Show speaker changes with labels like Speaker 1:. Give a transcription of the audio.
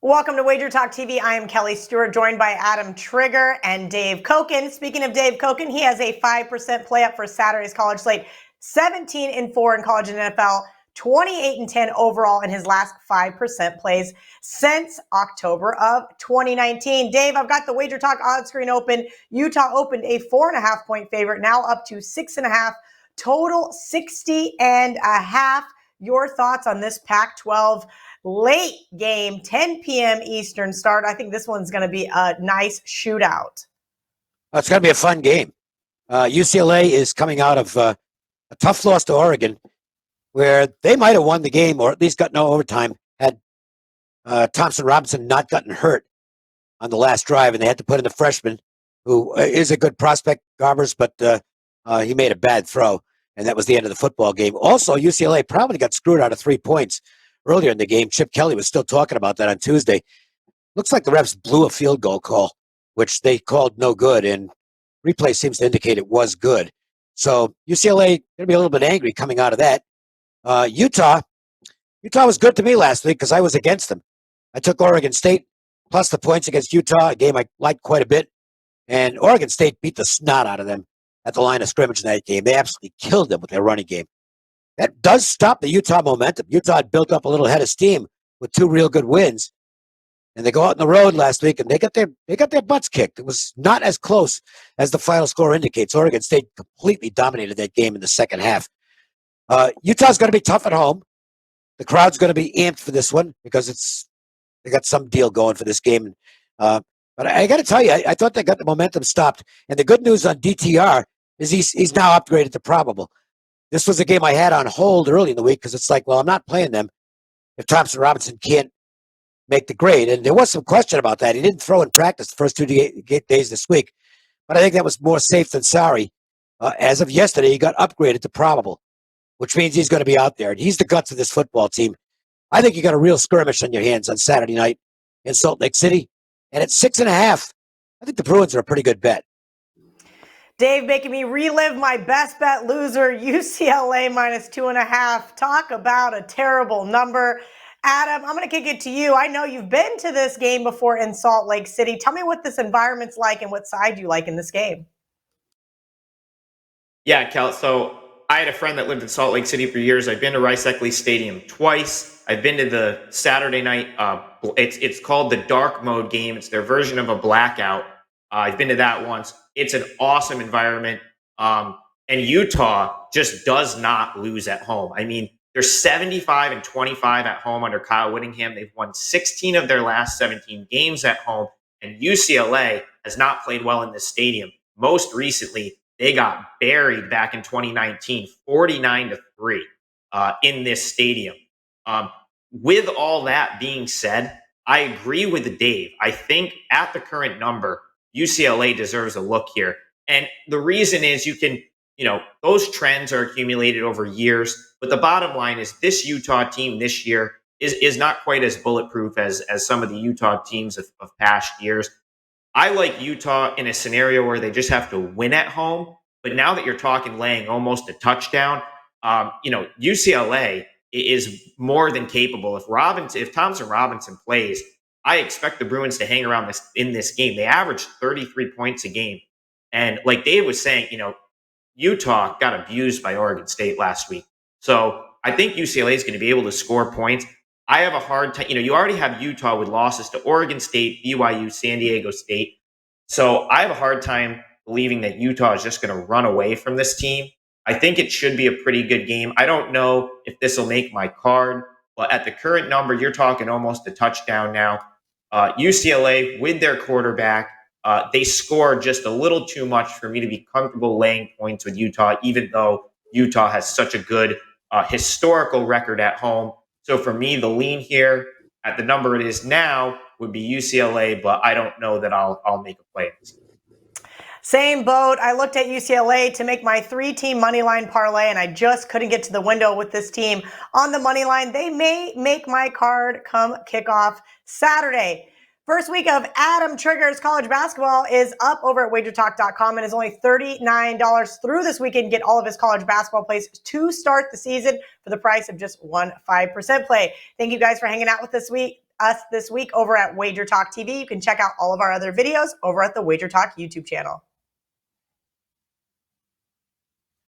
Speaker 1: Welcome to WagerTalk TV. I am Kelly Stewart, joined by Adam Trigger and Dave Koken. Speaking of Dave Koken, he has a 5% play up for Saturday's college slate. 17-4 in college and NFL, 28-10 overall in his last 5% plays since October of 2019. Dave, I've got the WagerTalk odds screen open. Utah opened a 4.5-point favorite, now up to 6.5. Total 60.5. Your thoughts on this Pac-12 late game, 10 p.m. Eastern start? I think this one's going to be a nice shootout.
Speaker 2: It's going to be a fun game. UCLA is coming out of a tough loss to Oregon, where they might have won the game or at least got no overtime had Thompson Robinson not gotten hurt on the last drive, and they had to put in the freshman, who is a good prospect, Garbers, but he made a bad throw, and that was the end of the football game. Also, UCLA probably got screwed out of 3 points earlier in the game. Chip Kelly was still talking about that on Tuesday. Looks like the refs blew a field goal call, which they called no good, and replay seems to indicate it was good. So UCLA going to be a little bit angry coming out of that. Utah was good to me last week because I was against them. I took Oregon State plus the points against Utah, a game I liked quite a bit, and Oregon State beat the snot out of them at the line of scrimmage in that game. They absolutely killed them with their running game. That does stop the Utah momentum. Utah had built up a little head of steam with 2 real good wins, and they go out on the road last week and they got their butts kicked. It was not as close as the final score indicates. Oregon State completely dominated that game in the second half. Utah's going to be tough at home. The crowd's going to be amped for this one because they got some deal going for this game. But I got to tell you, I thought they got the momentum stopped. And the good news on DTR is he's now upgraded to probable. This was a game I had on hold early in the week because it's like, well, I'm not playing them if Thompson Robinson can't make the grade. And there was some question about that. He didn't throw in practice the first 2 days this week. But I think that was more safe than sorry. As of yesterday, he got upgraded to probable, which means he's going to be out there. And he's the guts of this football team. I think you got a real skirmish on your hands on Saturday night in Salt Lake City. And at 6.5, I think the Bruins are a pretty good bet.
Speaker 1: Dave making me relive my best bet loser, UCLA minus 2.5. Talk about a terrible number. Adam, I'm going to kick it to you. I know you've been to this game before in Salt Lake City. Tell me what this environment's like and what side you like in this game.
Speaker 3: Yeah, Kel. So I had a friend that lived in Salt Lake City for years. I've been to Rice-Eccles Stadium twice. I've been to the Saturday night. It's called the dark mode game. It's their version of a blackout. I've been to that once. It's an awesome environment. And Utah just does not lose at home. I mean, they're 75-25 at home under Kyle Whittingham. They've won 16 of their last 17 games at home. And UCLA has not played well in this stadium. Most recently, they got buried back in 2019, 49-3 in this stadium. With all that being said, I agree with Dave. I think at the current number, UCLA deserves a look here. And the reason is those trends are accumulated over years. But the bottom line is this Utah team this year is not quite as bulletproof as some of the Utah teams of past years. I like Utah in a scenario where they just have to win at home. But now that you're talking laying almost a touchdown, UCLA is more than capable. If Thompson Robinson plays, I expect the Bruins to hang around in this game. They averaged 33 points a game. And like Dave was saying, Utah got abused by Oregon State last week. So I think UCLA is going to be able to score points. I have a hard time. You already have Utah with losses to Oregon State, BYU, San Diego State. So I have a hard time believing that Utah is just going to run away from this team. I think it should be a pretty good game. I don't know if this will make my card, but at the current number, you're talking almost a touchdown now. UCLA, with their quarterback, they score just a little too much for me to be comfortable laying points with Utah, even though Utah has such a good historical record at home. So for me, the lean here at the number it is now would be UCLA, but I don't know that I'll make a play.
Speaker 1: Same boat. I looked at UCLA to make my 3-team money line parlay, and I just couldn't get to the window with this team on the money line. They may make my card come kickoff Saturday. First week of Adam Trigger's college basketball is up over at WagerTalk.com and is only $39 through this weekend. Get all of his college basketball plays to start the season for the price of just one 5% play. Thank you guys for hanging out with us us this week over at WagerTalk TV. You can check out all of our other videos over at the WagerTalk YouTube channel.